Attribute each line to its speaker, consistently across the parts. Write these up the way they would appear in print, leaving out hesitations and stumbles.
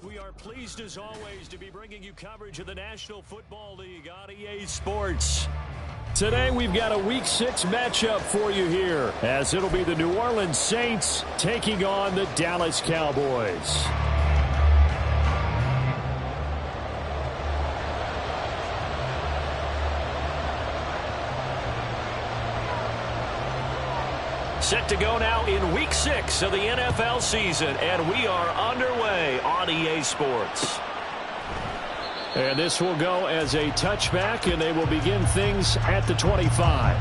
Speaker 1: We are pleased as always to be bringing you coverage of the National Football League on EA Sports. Today we've got a Week 6 matchup for you here, as it'll be the New Orleans Saints taking on the Dallas Cowboys. Set to go now in Week 6 of the NFL season, and we are underway on EA Sports. And this will go as a touchback, and they will begin things at the 25.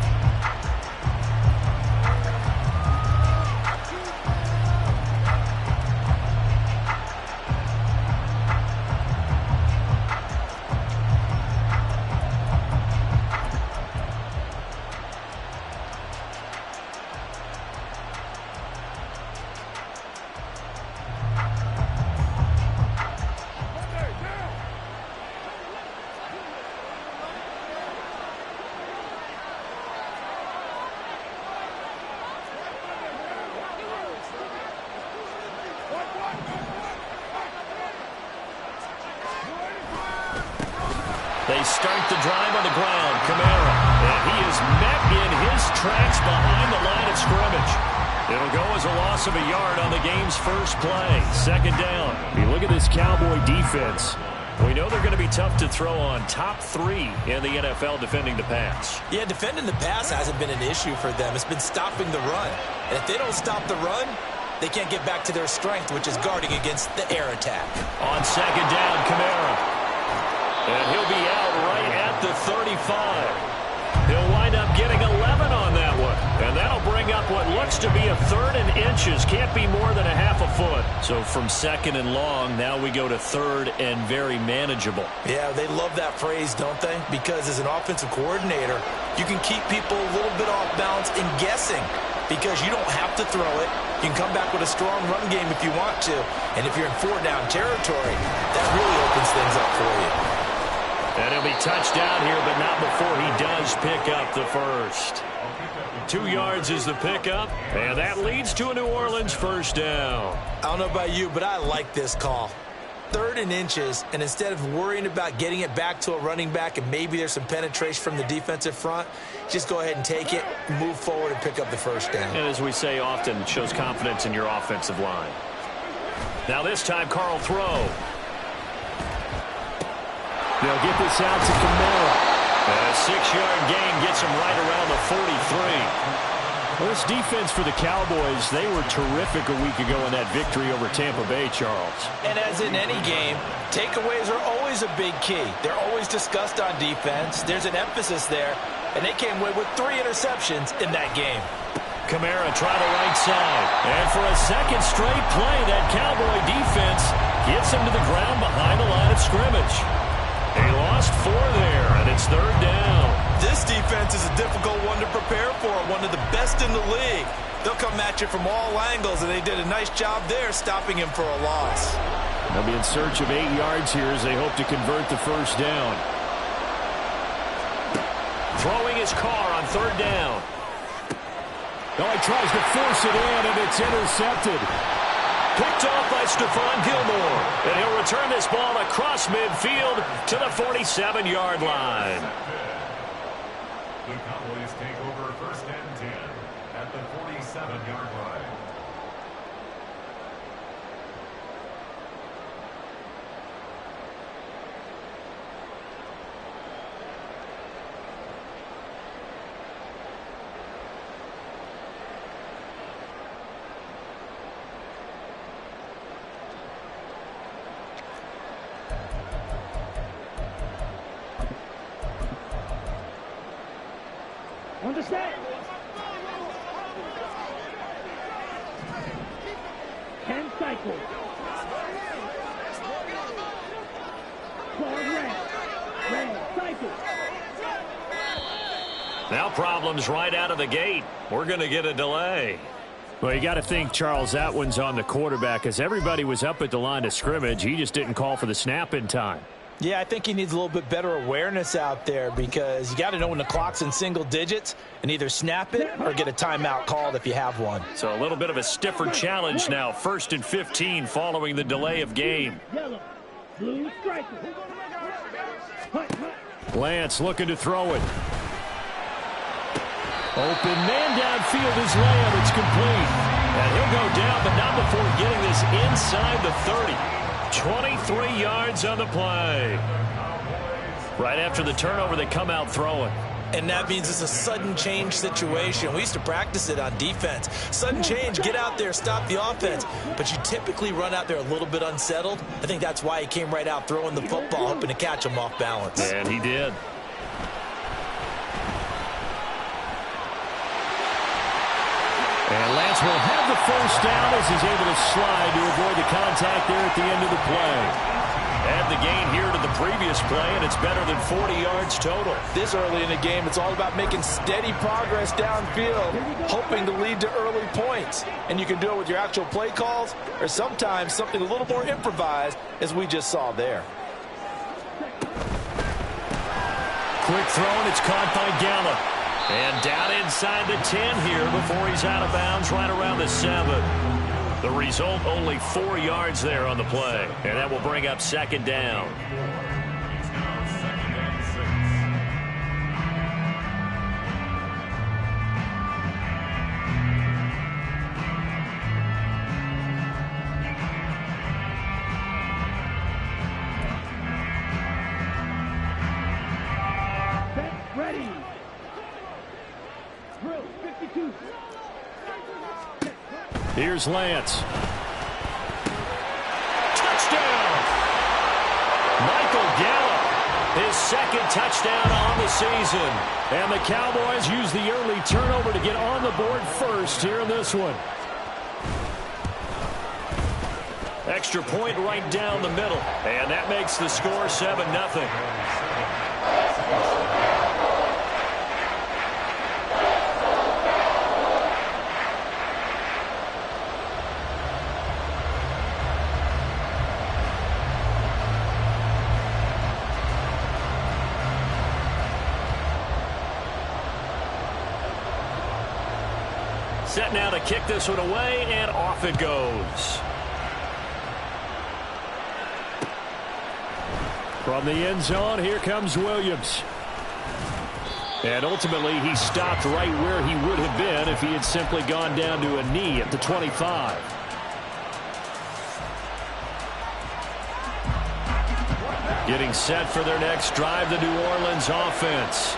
Speaker 1: They start the drive on the ground. Kamara. And he is met in his tracks behind the line of scrimmage. It'll go as a loss of a yard on the game's first play. Second down. You look at this Cowboy defense. We know they're going to be tough to throw on. Top 3 in the NFL defending the pass.
Speaker 2: Yeah, defending the pass hasn't been an issue for them. It's been stopping the run. And if they don't stop the run, they can't get back to their strength, which is guarding against the air attack.
Speaker 1: On second down, Kamara. And he'll be out right at the 35. He'll wind up getting 11 on that one. And that'll bring up what looks to be a 3rd and inches. Can't be more than a half a foot. So from 2nd and long, now we go to 3rd and very manageable.
Speaker 2: Yeah, they love that phrase, don't they? Because as an offensive coordinator, you can keep people a little bit off balance and guessing. Because you don't have to throw it. You can come back with a strong run game if you want to. And if you're in 4-down territory, that really opens things up for you.
Speaker 1: And he'll be touched down here, but not before he does pick up the first. 2 yards is the pickup, and that leads to a New Orleans first down.
Speaker 2: I don't know about you, but I like this call. 3rd and inches, and instead of worrying about getting it back to a running back and maybe there's some penetration from the defensive front, just go ahead and take it, move forward, and pick up the first down.
Speaker 1: And as we say often, it shows confidence in your offensive line. Now this time, Carl throw. They'll get this out to Kamara. A 6-yard gain gets him right around the 43. Well, this defense for the Cowboys, they were terrific a week ago in that victory over Tampa Bay, Charles.
Speaker 2: And as in any game, takeaways are always a big key. They're always discussed on defense. There's an emphasis there, and they came away with 3 interceptions in that game.
Speaker 1: Kamara try the right side. And for a second straight play, that Cowboy defense gets him to the ground behind the line of scrimmage. They lost 4 there, and it's 3rd down.
Speaker 2: This defense is a difficult one to prepare for, one of the best in the league. They'll come at you from all angles, and they did a nice job there stopping him for a loss.
Speaker 1: They'll be in search of 8 yards here as they hope to convert the first down. Throwing his car on 3rd down. Oh, he tries to force it in, and it's intercepted. Picked off by Stephon Gilmore. And he'll return this ball across midfield to the 47-yard line.
Speaker 3: The Cowboys take over 1st and 10 at the 47-yard line.
Speaker 4: Understand? 10 cycles. Red cycle.
Speaker 1: Now problems right out of the gate. We're going to get a delay. Well, you got to think, Charles, that one's on the quarterback, as everybody was up at the line of scrimmage. He just didn't call for the snap in time.
Speaker 2: Yeah, I think he needs a little bit better awareness out there because you got to know when the clock's in single digits and either snap it or get a timeout called if you have one.
Speaker 1: So a little bit of a stiffer challenge now. 1st and 15 following the delay of game.
Speaker 4: Yellow. Blue striker.
Speaker 1: Lance looking to throw it. Open man downfield is Lamb. It's complete. And he'll go down, but not before getting this inside the 30. 23 yards on the play. Right after the turnover, they come out throwing.
Speaker 2: And that means it's a sudden change situation. We used to practice it on defense. Sudden change, get out there, stop the offense. But you typically run out there a little bit unsettled. I think that's why he came right out throwing the football, hoping to catch him off balance.
Speaker 1: And he did. And Lance will have the first down as he's able to slide to avoid the contact there at the end of the play. And the gain here to the previous play, and it's better than 40 yards total.
Speaker 2: This early in the game, it's all about making steady progress downfield, hoping to lead to early points. And you can do it with your actual play calls or sometimes something a little more improvised, as we just saw there.
Speaker 1: Quick throw, and it's caught by Gallup. And down inside the 10 here before he's out of bounds right around the 7. The result, only 4 yards there on the play. And that will bring up 2nd down.
Speaker 3: It's now 2nd and 6.
Speaker 4: Set, ready. Drill 52.
Speaker 1: Here's Lance. Touchdown! Michael Gallup, his 2nd touchdown on the season. And the Cowboys use the early turnover to get on the board first here in this one. Extra point right down the middle. And that makes the score 7-0. Set now to kick this one away, and off it goes. From the end zone, here comes Williams. And ultimately, he stopped right where he would have been if he had simply gone down to a knee at the 25. Getting set for their next drive, the New Orleans offense.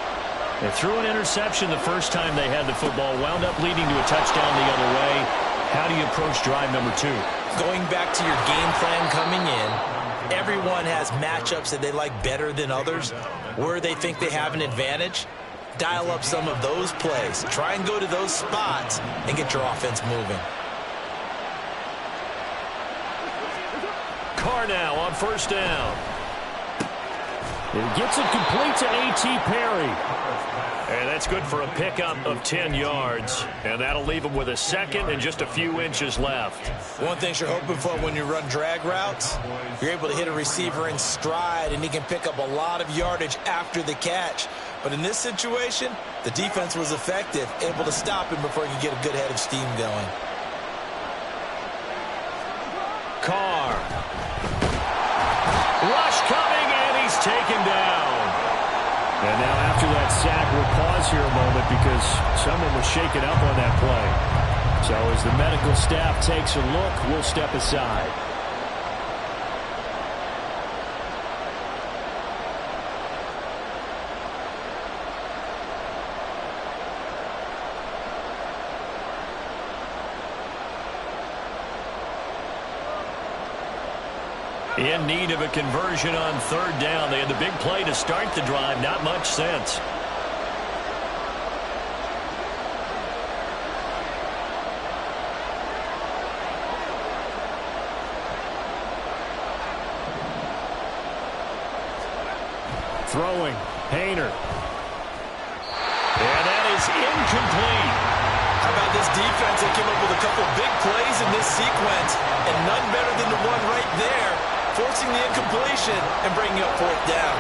Speaker 1: They threw an interception the first time they had the football, wound up leading to a touchdown the other way. How do you approach drive number 2?
Speaker 2: Going back to your game plan coming in, everyone has matchups that they like better than others. Where they think they have an advantage, dial up some of those plays. Try and go to those spots and get your offense moving.
Speaker 1: Carr now on 1st down. It gets it complete to A.T. Perry. And that's good for a pickup of 10 yards. And that'll leave him with a 2nd and just a few inches left.
Speaker 2: One thing you're hoping for when you run drag routes, you're able to hit a receiver in stride, and he can pick up a lot of yardage after the catch. But in this situation, the defense was effective, able to stop him before he could get a good head of steam going.
Speaker 1: Carr. Rush coming, and he's taken down. And now after that sack, we'll pause here a moment because someone was shaken up on that play. So as the medical staff takes a look, we'll step aside. In need of a conversion on 3rd down. They had the big play to start the drive. Not much sense. Throwing. Hayner. And that is incomplete.
Speaker 2: How about this defense? They came up with a couple big plays in this sequence, and none better than the one right there. Forced forcing the incompletion and bringing up fourth down.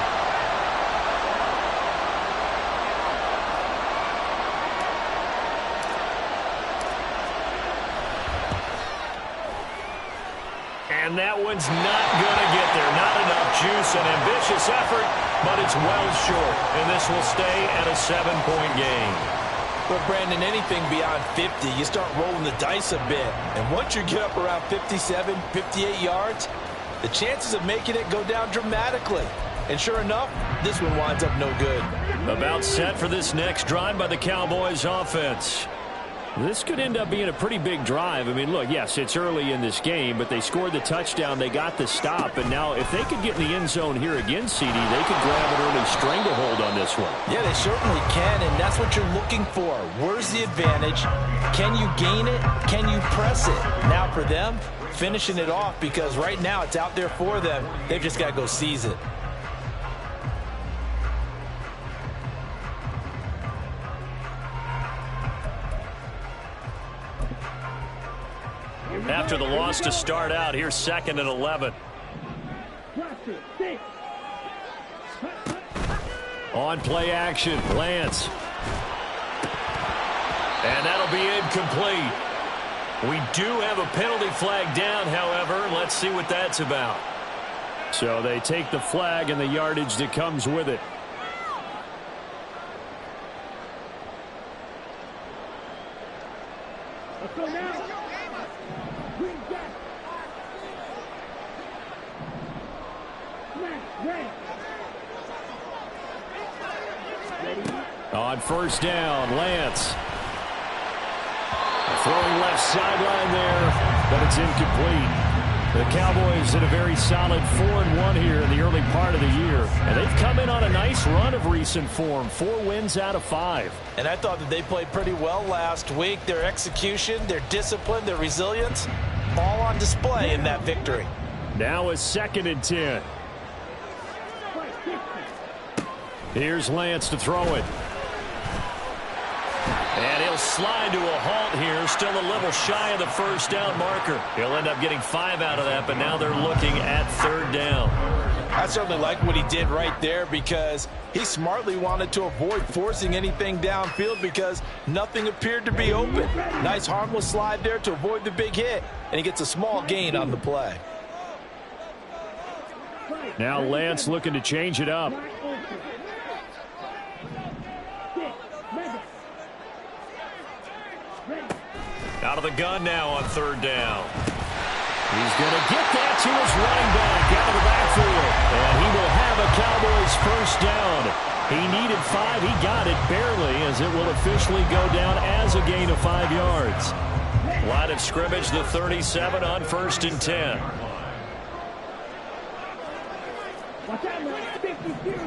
Speaker 1: And that one's not going to get there. Not enough juice. An ambitious effort, but it's well short. And this will stay at a 7-point game.
Speaker 2: Well, Brandon, anything beyond 50, you start rolling the dice a bit. And once you get up around 57, 58 yards, the chances of making it go down dramatically. And sure enough, this one winds up no good.
Speaker 1: About set for this next drive by the Cowboys offense. This could end up being a pretty big drive. I mean, look, yes, it's early in this game, but they scored the touchdown. They got the stop. And now if they could get in the end zone here again, CD, they could grab an early stranglehold on this one.
Speaker 2: Yeah, they certainly can, and that's what you're looking for. Where's the advantage? Can you gain it? Can you press it? Now for them, finishing it off, because right now it's out there for them. They've just got to go seize it.
Speaker 1: After the loss to start out, here's 2nd and 11. On play action, Lance. And that'll be incomplete. We do have a penalty flag down, however. Let's see what that's about. So they take the flag and the yardage that comes with it.
Speaker 4: Let's go now.
Speaker 1: On first down, Lance. Throwing left sideline there, but it's incomplete. The Cowboys in a very solid 4-1 here in the early part of the year. And they've come in on a nice run of recent form. 4 wins out of 5.
Speaker 2: And I thought that they played pretty well last week. Their execution, their discipline, their resilience, all on display in that victory.
Speaker 1: Now a 2nd and 10. Here's Lance to throw it. And he'll slide to a halt here. Still a little shy of the first down marker. He'll end up getting 5 out of that, but now they're looking at 3rd down.
Speaker 2: I certainly like what he did right there, because he smartly wanted to avoid forcing anything downfield because nothing appeared to be open. Nice harmless slide there to avoid the big hit, and he gets a small gain on the play.
Speaker 1: Now Lance looking to change it up. Out of the gun now on 3rd down. He's going to get that to his running back out of the backfield. And he will have a Cowboys first down. He needed 5. He got it barely, as it will officially go down as a gain of 5 yards. Line of scrimmage, the 37 on 1st and 10.
Speaker 4: Watch out, man. 52.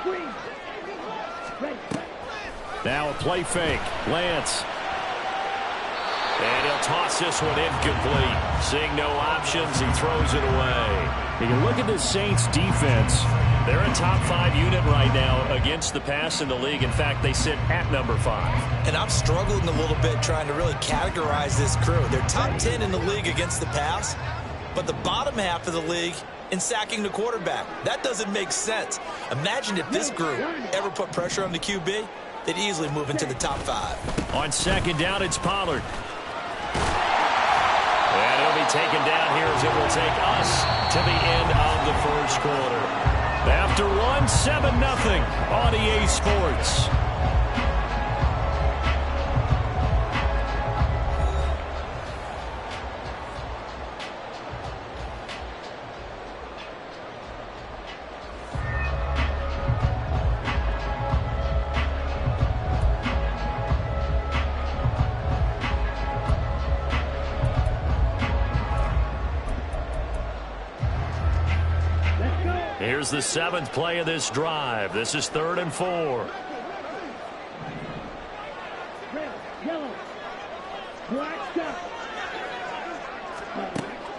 Speaker 4: Green.
Speaker 1: Now a play fake. Lance. And he'll toss this one incomplete. Seeing no options, he throws it away. You can look at the Saints defense. They're a top 5 unit right now against the pass in the league. In fact, they sit at number 5.
Speaker 2: And I'm struggling a little bit trying to really categorize this crew. They're top 10 in the league against the pass, but the bottom half of the league in sacking the quarterback. That doesn't make sense. Imagine if this group ever put pressure on the QB, they'd easily move into the top 5.
Speaker 1: On 2nd down, it's Pollard. And he'll be taken down here as it will take us to the end of the first quarter. After 1, 7-0 on EA Sports. Here's the 7th play of this drive. This is 3rd and 4.
Speaker 4: Red, yellow, black, stuff.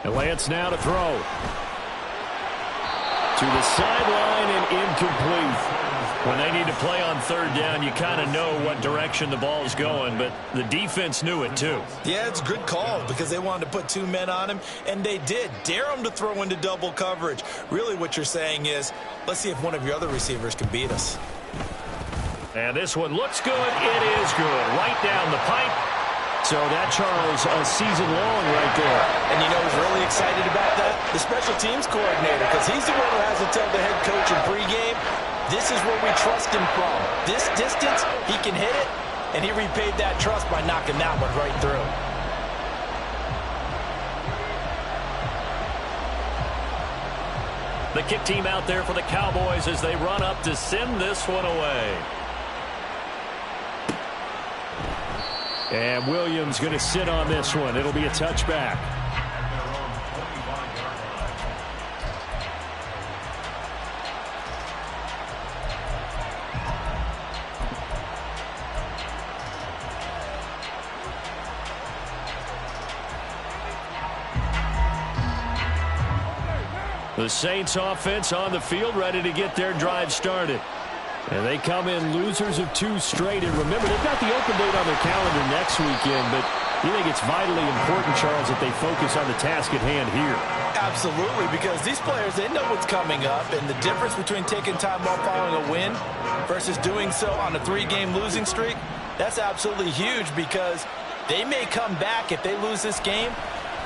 Speaker 1: And Lance now to throw. To the sideline and incomplete. When they need to play on third down, you kind of know what direction the ball is going, but the defense knew it too.
Speaker 2: Yeah, it's a good call because they wanted to put 2 men on him, and they did. Dare him to throw into double coverage. Really what you're saying is, let's see if one of your other receivers can beat us.
Speaker 1: And this one looks good. It is good. Right down the pipe. So that, Charles, a season long right there.
Speaker 2: And you know who's really excited about that? The special teams coordinator, because he's the one who has to tell the head coach in pregame, this is where we trust him from. This distance, he can hit it, and he repaid that trust by knocking that one right through.
Speaker 1: The kick team out there for the Cowboys as they run up to send this one away. And Williams going to sit on this one. It'll be a touchback. The Saints offense on the field, ready to get their drive started. And they come in losers of 2 straight. And remember, they've got the open date on their calendar next weekend, but you think it's vitally important, Charles, that they focus on the task at hand here?
Speaker 2: Absolutely, because these players, they know what's coming up, and the difference between taking time off following a win versus doing so on a 3-game losing streak, that's absolutely huge because they may come back if they lose this game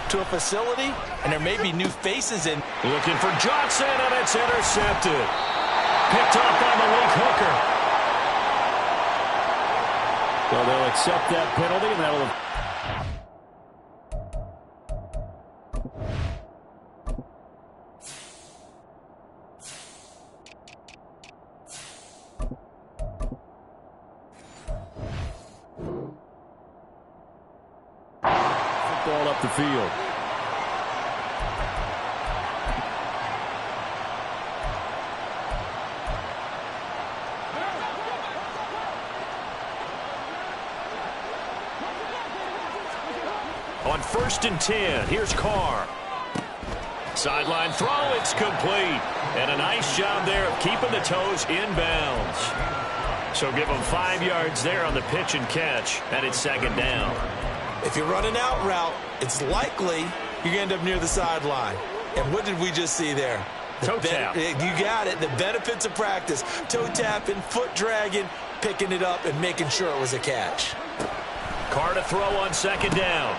Speaker 2: to a facility, and there may be new faces in.
Speaker 1: Looking for Johnson, and it's intercepted. Picked off by Malik Hooker. So they'll accept that penalty, and that'll... Football up the field. On 1st and 10, here's Carr. Sideline throw, it's complete. And a nice job there of keeping the toes in bounds. So give them 5 yards there on the pitch and catch, and it's 2nd down.
Speaker 2: If you're running out route, it's likely you're going to end up near the sideline. And what did we just see there?
Speaker 1: Toe tap.
Speaker 2: You got it. The benefits of practice. Toe tapping, foot dragging, picking it up, and making sure it was a catch.
Speaker 1: Carr to throw on 2nd down.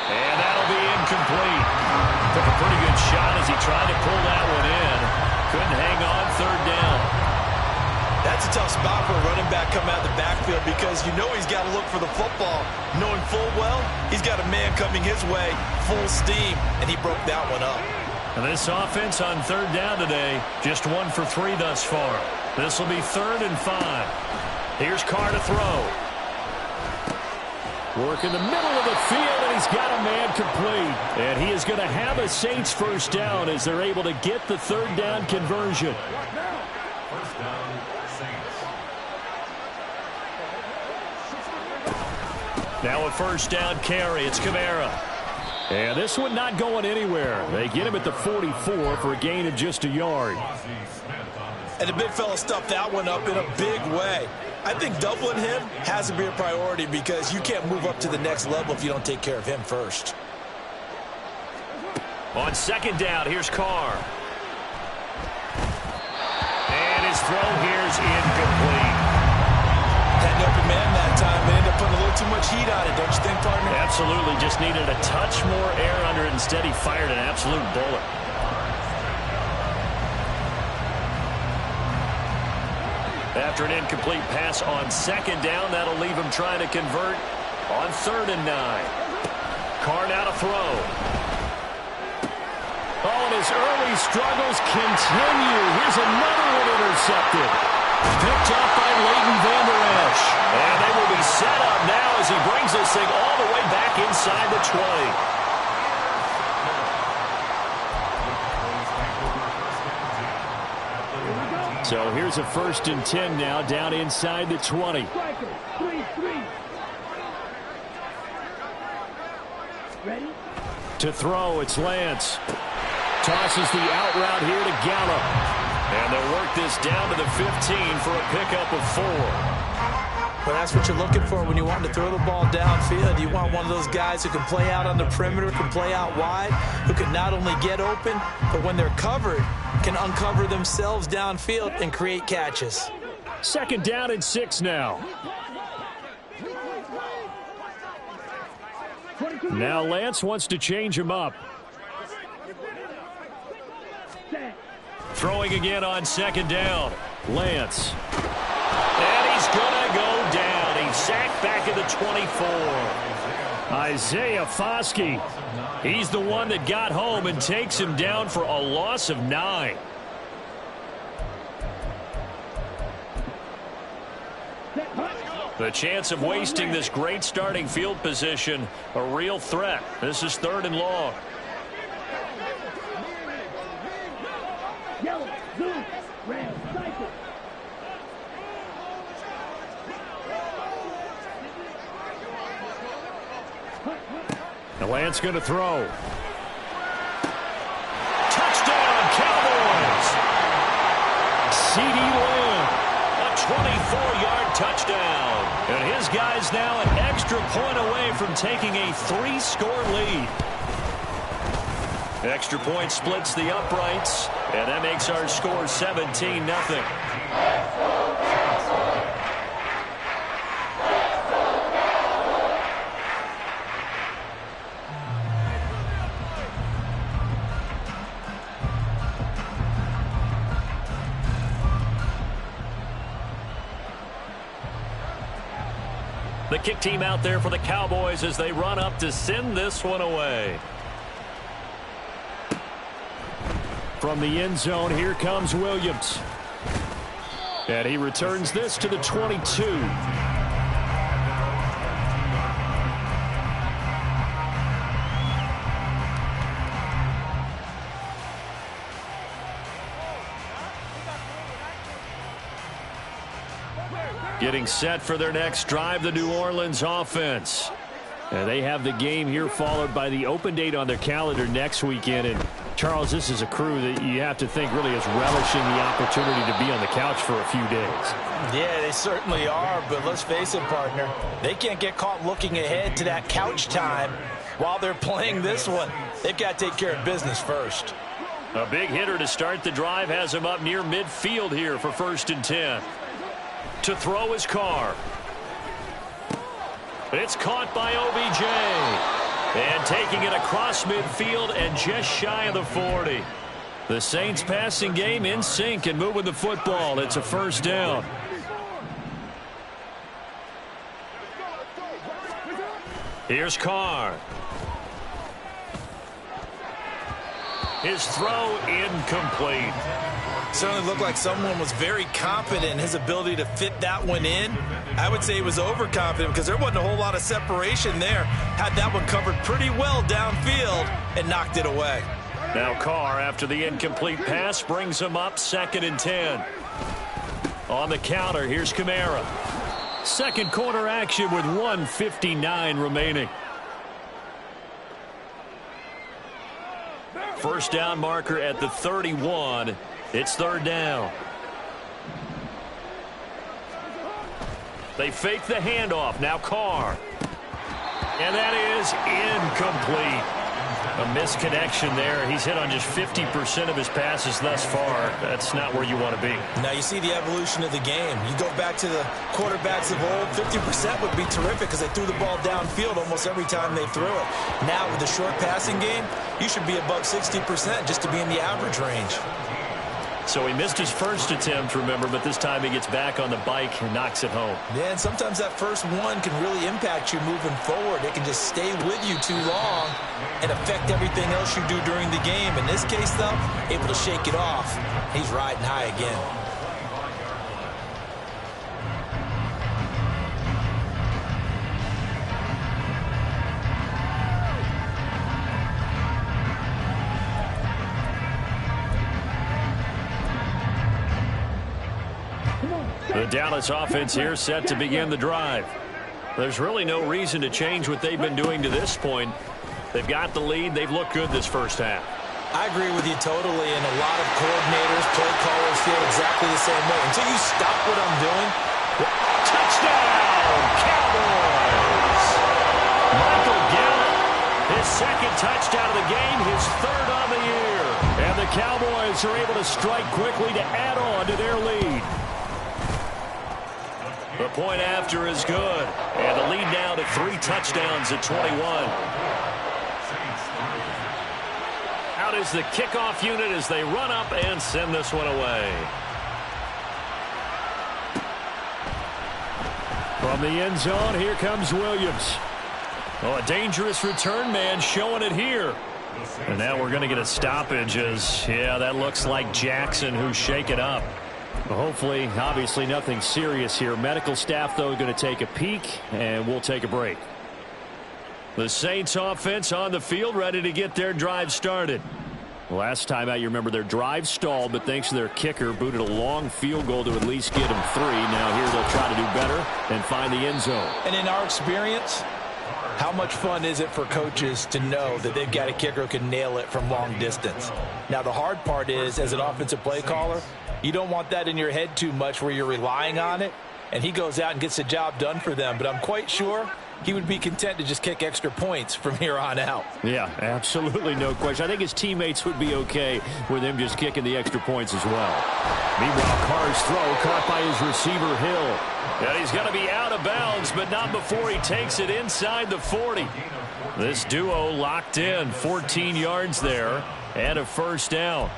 Speaker 1: And that'll be incomplete. Took a pretty good shot as he tried to pull that one in. Couldn't hang on 3rd down.
Speaker 2: That's a tough spot for a running back coming out of the backfield because you know he's got to look for the football, knowing full well he's got a man coming his way, full steam, and he broke that one up.
Speaker 1: And this offense on 3rd down today, just 1 for 3 thus far. This will be 3rd and 5. Here's Carr to throw. Work in the middle of the field, and he's got a man complete. And he is going to have a Saints 1st down as they're able to get the 3rd down conversion.
Speaker 3: 1st down, Saints.
Speaker 1: Now a 1st down carry. It's Kamara. And this one not going anywhere. They get him at the 44 for a gain of just a yard.
Speaker 2: And the big fella stuffed that one up in a big way. I think doubling him has to be a priority because you can't move up to the next level if you don't take care of him first.
Speaker 1: On 2nd down, here's Carr. And his throw here's incomplete.
Speaker 2: Had an open man that time, but ended up putting a little too much heat on it, don't you think, partner?
Speaker 1: Absolutely, just needed a touch more air under it. Instead, he fired an absolute bullet. After an incomplete pass on 2nd down, that'll leave him trying to convert on 3rd and 9. Carr now to throw. Oh, and his early struggles continue. Here's another one intercepted. Picked up by Leighton Vander Esch. And they will be set up now as he brings this thing all the way back inside the 20. So here's a 1st and 10 now, down inside the 20.
Speaker 4: Ready?
Speaker 1: To throw, it's Lance. Tosses the out route here to Gallup. And they'll work this down to the 15 for a pickup of 4.
Speaker 2: Well, that's what you're looking for when you want to throw the ball downfield. You want one of those guys who can play out on the perimeter, can play out wide, who can not only get open, but when they're covered, can uncover themselves downfield and create catches.
Speaker 1: 2nd down and 6 now. Now Lance wants to change him up. Throwing again on 2nd down. Lance. And he's going to go down. He's sacked back at the 24. Isaiah Foskey. He's the one that got home and takes him down for a loss of 9. The chance of wasting this great starting field position, a real threat. This is 3rd and long.
Speaker 4: Yellow, zoom, red, cycle.
Speaker 1: The Lance going to throw. Touchdown, Cowboys! CeeDee Lamb, a 24-yard touchdown. And his guys now an extra point away from taking a 3-score lead. Extra point splits the uprights, and that makes our score 17-0. The kick team out there for the Cowboys as they run up to send this one away. From the end zone, here comes Williams. And he returns this to the 22. Getting set for their next drive, the New Orleans offense. And they have the game here followed by the open date on their calendar next weekend. And Charles, this is a crew that you have to think really is relishing the opportunity to be on the couch for a few days.
Speaker 2: Yeah, they certainly are, but let's face it, partner. They can't get caught looking ahead to that couch time while they're playing this one. They've got to take care of business first.
Speaker 1: A big hitter to start the drive has him up near midfield here for 1st and 10. To throw his Carr. It's caught by OBJ. And taking it across midfield and just shy of the 40. The Saints passing game in sync and moving the football. It's a 1st down. Here's Carr. His throw incomplete.
Speaker 2: Certainly looked like someone was very confident in his ability to fit that one in. I would say he was overconfident because there wasn't a whole lot of separation there. Had that one covered pretty well downfield and knocked it away.
Speaker 1: Now Carr, after the incomplete pass, brings him up 2nd and 10. On the counter, here's Kamara. 2nd quarter action with 1:59 remaining. 1st down marker at the 31. It's 3rd down. They fake the handoff. Now Carr. And that is incomplete. A misconnection there. He's hit on just 50% of his passes thus far. That's not where you want to be.
Speaker 2: Now you see the evolution of the game. You go back to the quarterbacks of old, 50% would be terrific because they threw the ball downfield almost every time they threw it. Now with the short passing game, you should be above 60% just to be in the average range.
Speaker 1: So he missed his first attempt, remember, but this time he gets back on the bike and knocks it home.
Speaker 2: Yeah, and sometimes that first one can really impact you moving forward. It can just stay with you too long and affect everything else you do during the game. In this case, though, able to shake it off. He's riding high again.
Speaker 1: The Dallas offense here set to begin the drive. There's really no reason to change what they've been doing to this point. They've got the lead. They've looked good this first half.
Speaker 2: I agree with you totally, and a lot of coordinators, play callers feel exactly the same way. Until you stop what I'm doing.
Speaker 1: Touchdown, Cowboys! Michael Gallup, his second touchdown of the game, his third on the year. And the Cowboys are able to strike quickly to add on to their lead. The point after is good. And the lead now to 3 touchdowns at 21. Out is the kickoff unit as they run up and send this one away. From the end zone, here comes Williams. Oh, a dangerous return man showing it here. And now we're going to get a stoppage as, yeah, that looks like Jackson who's shaken up. Hopefully, obviously nothing serious here. Medical staff, though, going to take a peek, and we'll take a break. The Saints offense on the field, ready to get their drive started. Last time out, you remember their drive stalled, but thanks to their kicker, booted a long field goal to at least get them 3. Now here they'll try to do better and find the end zone.
Speaker 2: And in our experience, how much fun is it for coaches to know that they've got a kicker who can nail it from long distance? Now, the hard part is, as an offensive play caller, you don't want that in your head too much where you're relying on it, and he goes out and gets the job done for them. But I'm quite sure he would be content to just kick extra points from here on out.
Speaker 1: Yeah, absolutely no question. I think his teammates would be okay with him just kicking the extra points as well. Meanwhile, Carr's throw caught by his receiver, Hill. And he's going to be out of bounds, but not before he takes it inside the 40. This duo locked in, 14 yards there, and a first down.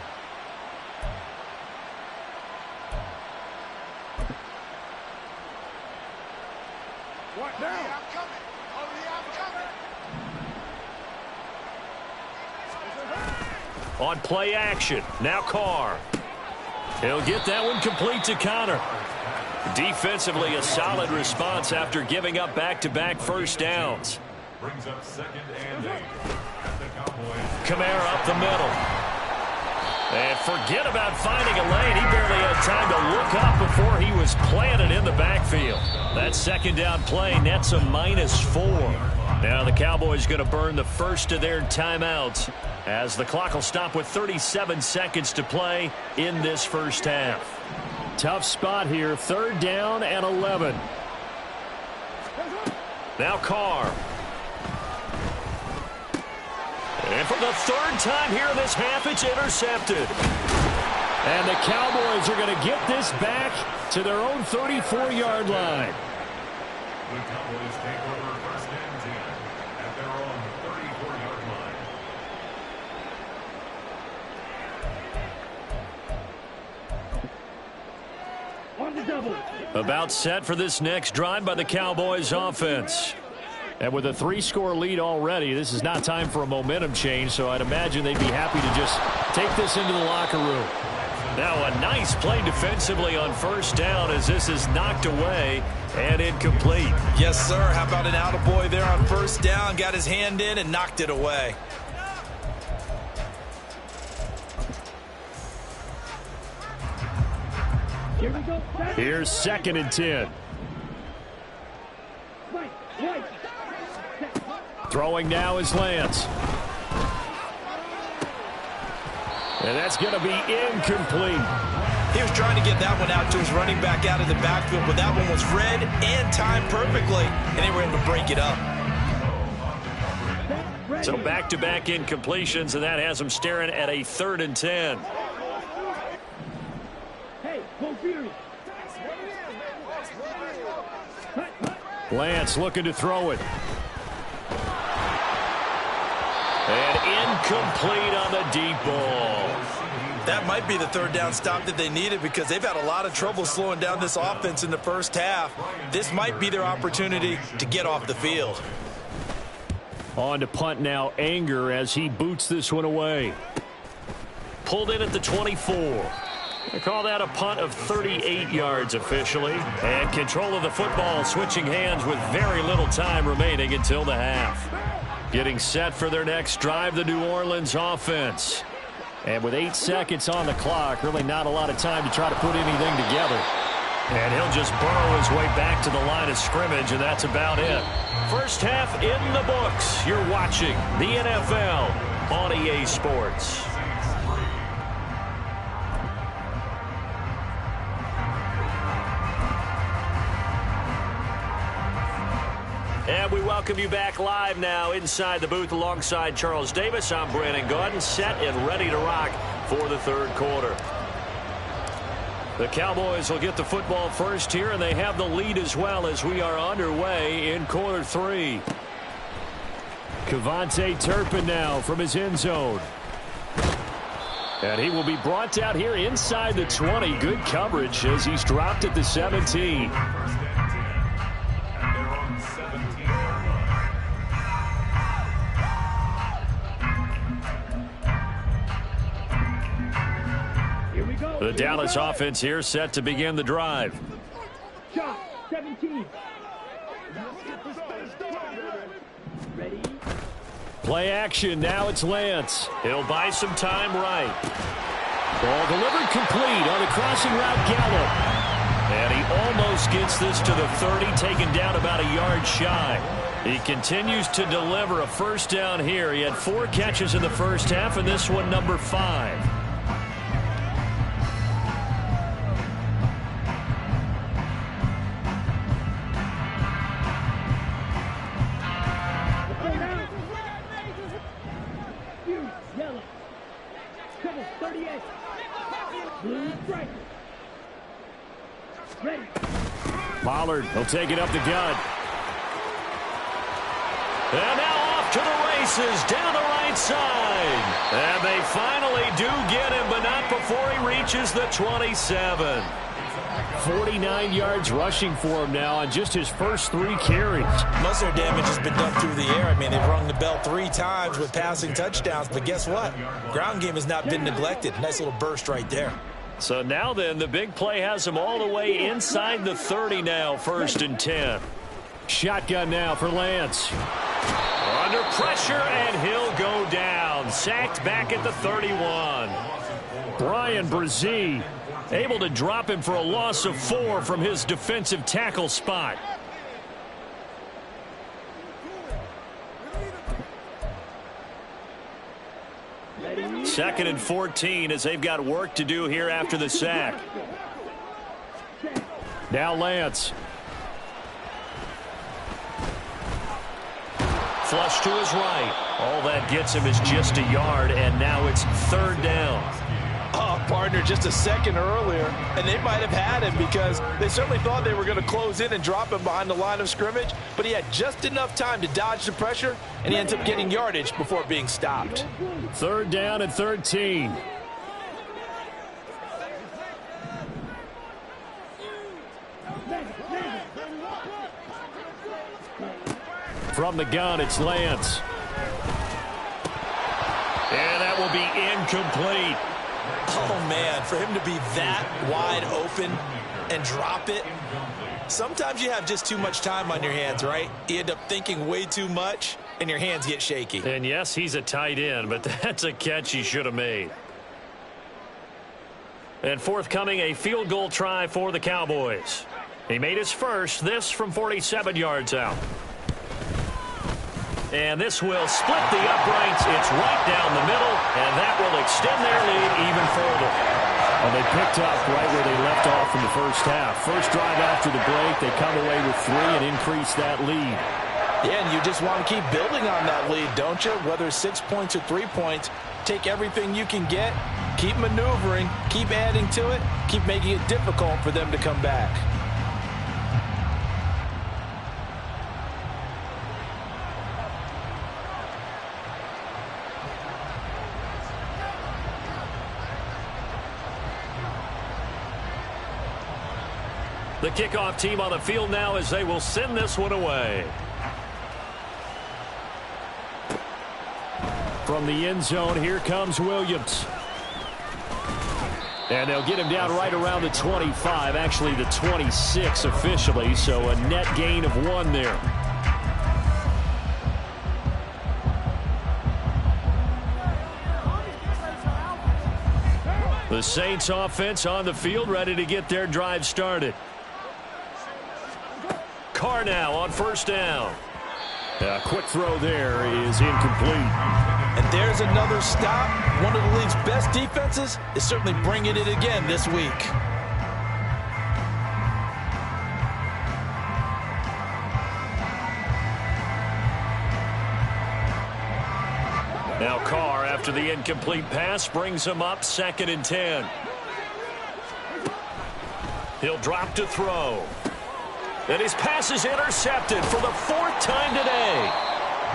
Speaker 1: On play action, now Carr. He'll get that one complete to Connor. Defensively, a solid response after giving up back-to-back first downs.
Speaker 3: Brings up 2nd and 8 at the Cowboys.
Speaker 1: Kamara up the middle. And forget about finding a lane. He barely had time to look up before he was planted in the backfield. That second down play nets a -4. Now the Cowboys going to burn the first of their timeouts as the clock will stop with 37 seconds to play in this first half. Tough spot here, 3rd down and 11. Now Carr. And for the 3rd time here in this half, it's intercepted. And the Cowboys are going to get this back to their own 34-yard line.
Speaker 3: The Cowboys take over 1st and 10 at their own 34-yard line.
Speaker 4: On the double.
Speaker 1: About set for this next drive by the Cowboys offense. And with a 3-score lead already, this is not time for a momentum change, so I'd imagine they'd be happy to just take this into the locker room. Now a nice play defensively on 1st down as this is knocked away and incomplete.
Speaker 2: Yes, sir. How about an attaboy there on 1st down? Got his hand in and knocked it away.
Speaker 4: Here we go.
Speaker 1: Here's 2nd and 10.
Speaker 4: Right, right.
Speaker 1: Throwing now is Lance. And that's going to be incomplete.
Speaker 2: He was trying to get that one out to his running back out of the backfield, but that one was read and timed perfectly, and they were able to break it up.
Speaker 1: So back-to-back incompletions, and that has them staring at a 3rd and 10.
Speaker 4: Hey, go Fury.
Speaker 1: Lance looking to throw it. And incomplete on the deep ball.
Speaker 2: That might be the 3rd down stop that they needed because they've had a lot of trouble slowing down this offense in the first half. This might be their opportunity to get off the field.
Speaker 1: On to punt now, Anger, as he boots this one away. Pulled in at the 24. They call that a punt of 38 yards officially. And control of the football switching hands with very little time remaining until the half. Getting set for their next drive, the New Orleans offense. And with 8 seconds on the clock, really not a lot of time to try to put anything together. And he'll just burrow his way back to the line of scrimmage, and that's about it. First half in the books. You're watching the NFL on EA Sports. And we welcome you back live now inside the booth alongside Charles Davis. I'm Brandon Gaudin, set and ready to rock for the third quarter. The Cowboys will get the football first here, and they have the lead as well as we are underway in quarter three. Kevontae Turpin now from his end zone. And he will be brought down here inside the 20. Good coverage as he's dropped at the 17. The Dallas offense here set to begin the drive.
Speaker 4: Shot 17. Ready?
Speaker 1: Play action. Now it's Lance. He'll buy some time right. Ball delivered complete on the crossing route Gallup. And he almost gets this to the 30, taken down about a yard shy. He continues to deliver a first down here. He had 4 catches in the first half, and this one number 5. Pollard, he'll take it up the gut. And now off to the races down the right side. And they finally do get him, but not before he reaches the 27. 49 yards rushing for him now on just his first 3 carries.
Speaker 2: Most of their damage has been done through the air. I mean, they've rung the bell 3 times with passing touchdowns, but guess what? Ground game has not been neglected. Nice little burst right there.
Speaker 1: So now then, the big play has him all the way inside the 30 now, 1st and 10. Shotgun now for Lance. Under pressure, and he'll go down. Sacked back at the 31. Brian Brzee able to drop him for a loss of 4 from his defensive tackle spot. Second and 14 as they've got work to do here after the sack. Now Lance. Flush to his right. All that gets him is just a yard, and now it's 3rd down.
Speaker 2: Oh, partner, just a second earlier, and they might have had him because they certainly thought they were going to close in and drop him behind the line of scrimmage, but he had just enough time to dodge the pressure, and he ends up getting yardage before being stopped.
Speaker 1: 3rd down and 13. From the gun, it's Lance. And that will be incomplete.
Speaker 2: Oh, man, for him to be that wide open and drop it. Sometimes you have just too much time on your hands, right? You end up thinking way too much, and your hands get shaky.
Speaker 1: And, yes, he's a tight end, but that's a catch he should have made. And forthcoming, a field goal try for the Cowboys. He made his first, this from 47 yards out. And this will split the uprights. It's right down the middle, and that will extend their lead even further. Well, they picked up right where they left off in the first half. First drive after the break, they come away with 3 and increase that lead.
Speaker 2: Yeah, and you just want to keep building on that lead, don't you? Whether it's 6 points or 3 points, take everything you can get, keep maneuvering, keep adding to it, keep making it difficult for them to come back.
Speaker 1: The kickoff team on the field now as they will send this one away. From the end zone, here comes Williams. And they'll get him down right around the 25, actually the 26 officially, so a net gain of 1 there. The Saints offense on the field ready to get their drive started. Carr now on 1st down. A quick throw there is incomplete.
Speaker 2: And there's another stop. One of the league's best defenses is certainly bringing it again this week.
Speaker 1: Now Carr, after the incomplete pass, brings him up 2nd and 10. He'll drop to throw. And his pass is intercepted for the 4th time today.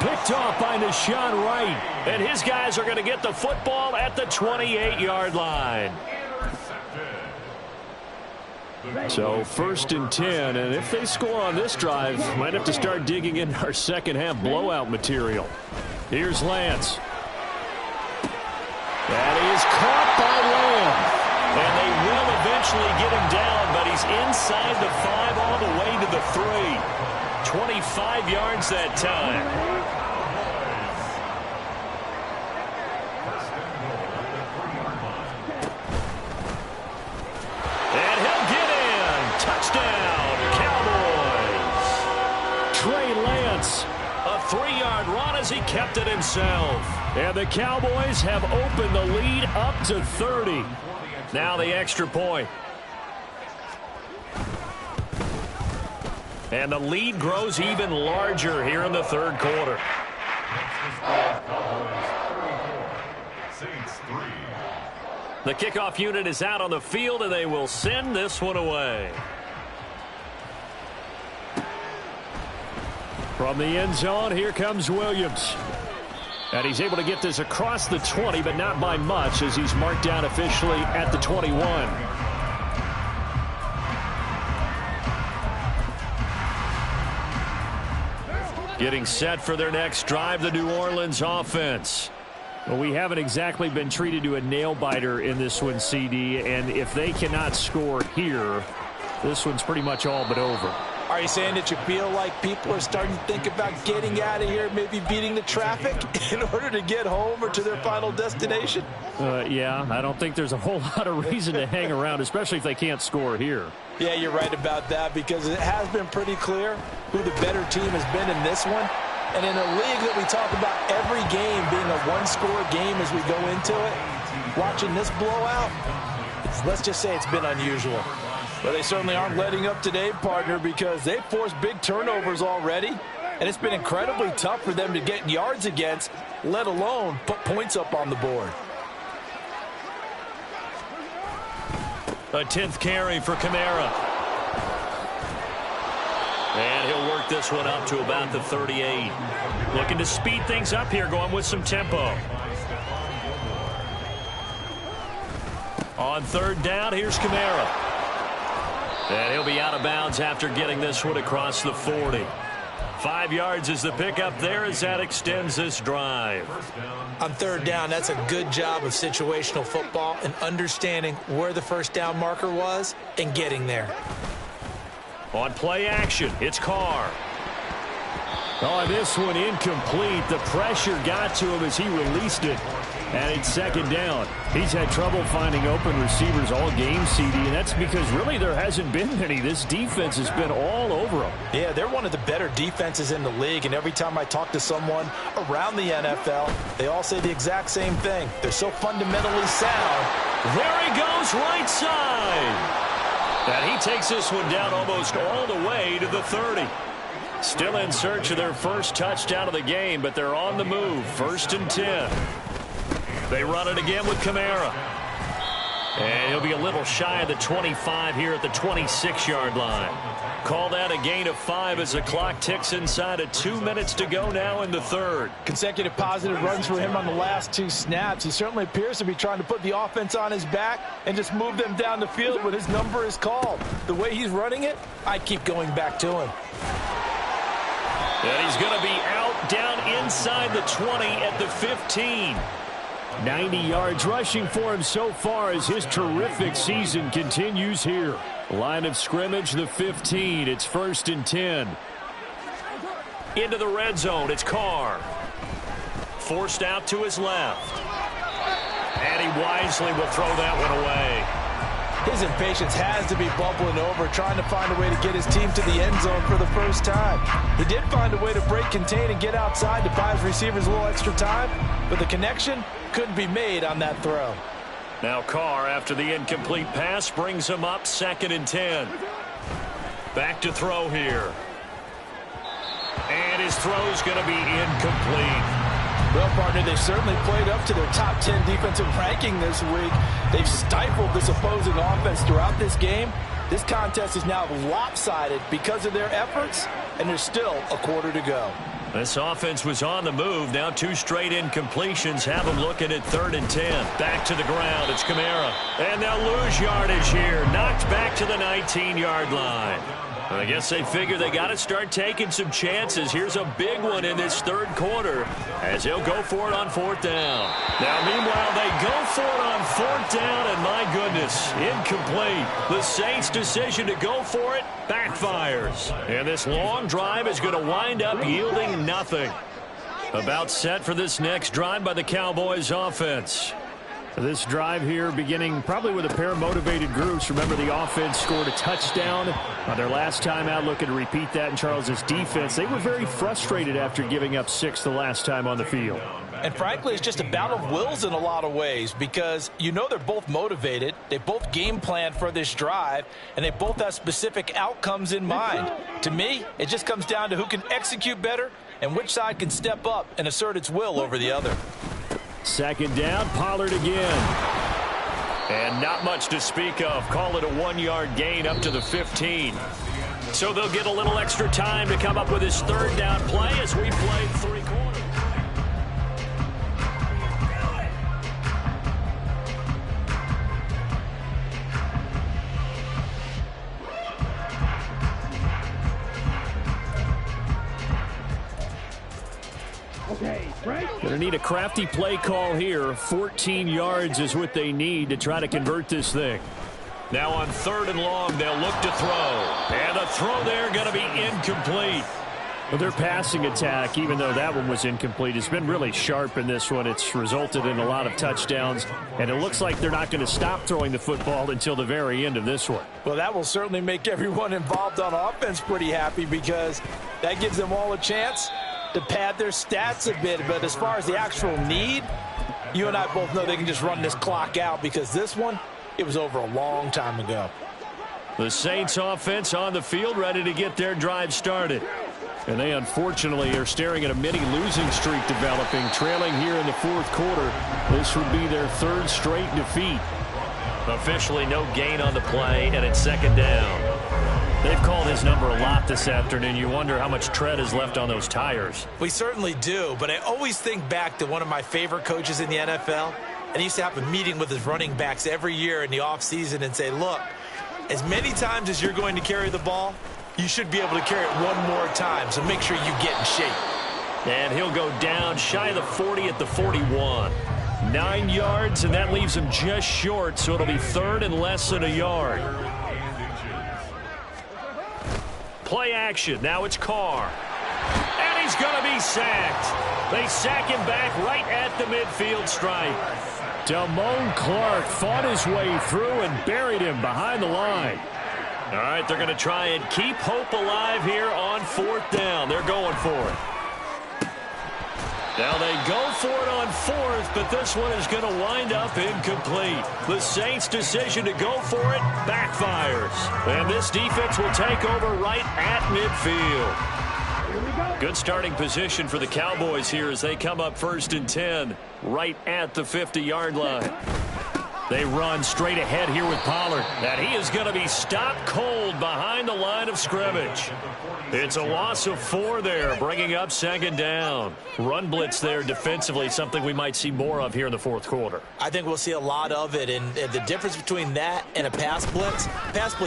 Speaker 1: Picked off by Deshaun Wright. And his guys are going to get the football at the 28-yard line. So 1st and 10, and if they score on this drive, might have to start digging in our second-half blowout material. Here's Lance. That is caught by Lamb. And they will eventually get him down, but he's inside the 5 all the way to the 3. 25 yards that time. And he'll get in. Touchdown, Cowboys. Trey Lance, a 3-yard run as he kept it himself. And the Cowboys have opened the lead up to 30. Now the extra point. And the lead grows even larger here in the 3rd quarter. The kickoff unit is out on the field, and they will send this one away. From the end zone, here comes Williams. And he's able to get this across the 20, but not by much, as he's marked down officially at the 21. Getting set for their next drive, the New Orleans offense. Well, we haven't exactly been treated to a nail-biter in this one, CD, and if they cannot score here, this one's pretty much all but over.
Speaker 2: Are you saying that you feel like people are starting to think about getting out of here, maybe beating the traffic in order to get home or to their final destination?
Speaker 1: Yeah, I don't think there's a whole lot of reason to hang around, especially if they can't score here.
Speaker 2: Yeah, you're right about that, because it has been pretty clear who the better team has been in this one. And in a league that we talk about every game being a one-score game as we go into it, watching this blowout, let's just say it's been unusual. But they certainly aren't letting up today, partner, because they've forced big turnovers already, and it's been incredibly tough for them to get yards against, let alone put points up on the board.
Speaker 1: A 10th carry for Kamara. And he'll work this one up to about the 38. Looking to speed things up here, going with some tempo. On 3rd down, here's Kamara. And he'll be out of bounds after getting this one across the 40. 5 yards is the pickup there as that extends this drive.
Speaker 2: On 3rd down, that's a good job of situational football and understanding where the 1st down marker was and getting there.
Speaker 1: On play action, it's Carr. Oh, this one incomplete. The pressure got to him as he released it. And it's 2nd down. He's had trouble finding open receivers all game, CD, and that's because really there hasn't been many. This defense has been all over them.
Speaker 2: Yeah, they're one of the better defenses in the league, and every time I talk to someone around the NFL, they all say the exact same thing. They're so fundamentally sound.
Speaker 1: There he goes, right side. And he takes this one down almost all the way to the 30. Still in search of their first touchdown of the game, but they're on the move. 1st and 10. They run it again with Kamara. And he'll be a little shy of the 25 here at the 26-yard line. Call that a gain of 5 as the clock ticks inside of 2 minutes to go now in the 3rd.
Speaker 2: Consecutive positive runs for him on the last 2 snaps. He certainly appears to be trying to put the offense on his back and just move them down the field when his number is called. The way he's running it, I keep going back to him.
Speaker 1: And he's going to be out down inside the 20 at the 15. 90 yards rushing for him so far as his terrific season continues here. Line of scrimmage, the 15. It's 1st and 10. Into the red zone, it's Carr. Forced out to his left. And he wisely will throw that one away.
Speaker 2: His impatience has to be bubbling over, trying to find a way to get his team to the end zone for the first time. He did find a way to break contain and get outside to buy his receivers a little extra time, but the connection couldn't be made on that throw.
Speaker 1: Now Carr, after the incomplete pass, brings him up 2nd and 10. Back to throw here. And his throw's going to be incomplete.
Speaker 2: Well, partner, they've certainly played up to their top 10 defensive ranking this week. They've stifled this opposing offense throughout this game. This contest is now lopsided because of their efforts, and there's still a quarter to go.
Speaker 1: This offense was on the move. Now 2 straight incompletions have them looking at 3rd and 10. Back to the ground. It's Kamara. And they'll lose yardage here. Knocked back to the 19-yard line. I guess they figure they got to start taking some chances. Here's a big one in this 3rd quarter as they'll go for it on 4th down. Now, meanwhile, they go for it on 4th down, and my goodness, incomplete. The Saints' decision to go for it backfires. And this long drive is going to wind up yielding nothing. About set for this next drive by the Cowboys offense.
Speaker 5: This drive here beginning probably with a pair of motivated groups. Remember, the offense scored a touchdown on their last time out, looking to repeat that in Charles's defense. They were very frustrated after giving up 6 the last time on the field.
Speaker 2: And frankly, it's just a battle of wills in a lot of ways because you know they're both motivated. They both game plan for this drive, and they both have specific outcomes in mind. To me, it just comes down to who can execute better and which side can step up and assert its will over the other.
Speaker 1: 2nd down, Pollard again. And not much to speak of. Call it a 1-yard gain up to the 15. So they'll get a little extra time to come up with his 3rd down play as we play 3 quarters.
Speaker 5: Going to need a crafty play call here. 14 yards is what they need to try to convert this thing.
Speaker 1: Now on 3rd and long, they'll look to throw. And the throw there going to be incomplete.
Speaker 5: Well, their passing attack, even though that one was incomplete, has been really sharp in this one. It's resulted in a lot of touchdowns, and it looks like they're not going to stop throwing the football until the very end of this one.
Speaker 2: Well, that will certainly make everyone involved on offense pretty happy because that gives them all a chance to pad their stats a bit. But as far as the actual need, you and I both know they can just run this clock out because this one, it was over a long time ago.
Speaker 1: The Saints offense on the field ready to get their drive started.
Speaker 5: And they unfortunately are staring at a mini losing streak developing, trailing here in the 4th quarter. This would be their 3rd straight defeat.
Speaker 1: Officially no gain on the play, and it's 2nd down. They've called his number a lot this afternoon. You wonder how much tread is left on those tires.
Speaker 2: We certainly do, but I always think back to one of my favorite coaches in the NFL. And he used to have a meeting with his running backs every year in the offseason and say, look, as many times as you're going to carry the ball, you should be able to carry it one more time, so make sure you get in shape.
Speaker 1: And he'll go down shy of the 40 at the 41. 9 yards, and that leaves him just short, so it'll be 3rd and less than a yard. Play action. Now it's Carr. And he's going to be sacked. They sack him back right at the midfield stripe.
Speaker 5: Damone Clark fought his way through and buried him behind the line.
Speaker 1: All right, they're going to try and keep hope alive here on 4th down. They're going for it. Now they go for it on 4th, but this one is going to wind up incomplete. The Saints' decision to go for it backfires. And this defense will take over right at midfield. Good starting position for the Cowboys here as they come up 1st and 10, right at the 50-yard line. They run straight ahead here with Pollard. And he is going to be stopped cold behind the line of scrimmage. It's a loss of 4 there, bringing up 2nd down. Run blitz there defensively, something we might see more of here in the 4th quarter.
Speaker 2: I think we'll see a lot of it, and the difference between that and a pass blitz,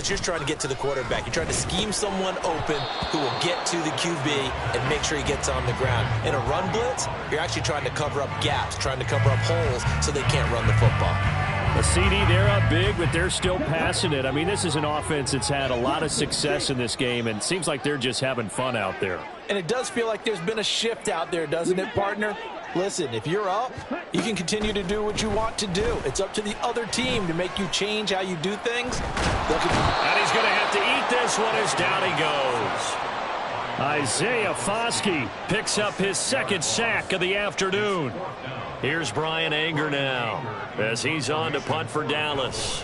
Speaker 2: you're trying to get to the quarterback. You're trying to scheme someone open who will get to the QB and make sure he gets on the ground. In a run blitz, you're actually trying to cover up gaps, trying to cover up holes so they can't run the football.
Speaker 5: A CD, they're up big, but they're still passing it. I mean, this is an offense that's had a lot of success in this game, and it seems like they're just having fun out there.
Speaker 2: And it does feel like there's been a shift out there, doesn't it, partner? Listen, if you're up, you can continue to do what you want to do. It's up to the other team to make you change how you do things.
Speaker 1: And he's going to have to eat this one as down he goes.
Speaker 5: Isaiah Foskey
Speaker 1: picks up his 2nd sack of the afternoon. Here's Brian Anger now as he's on to punt for Dallas.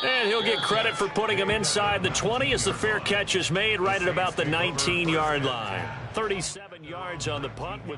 Speaker 1: And he'll get credit for putting him inside the 20 as the fair catch is made right at about the 19-yard line. 37 yards on the punt with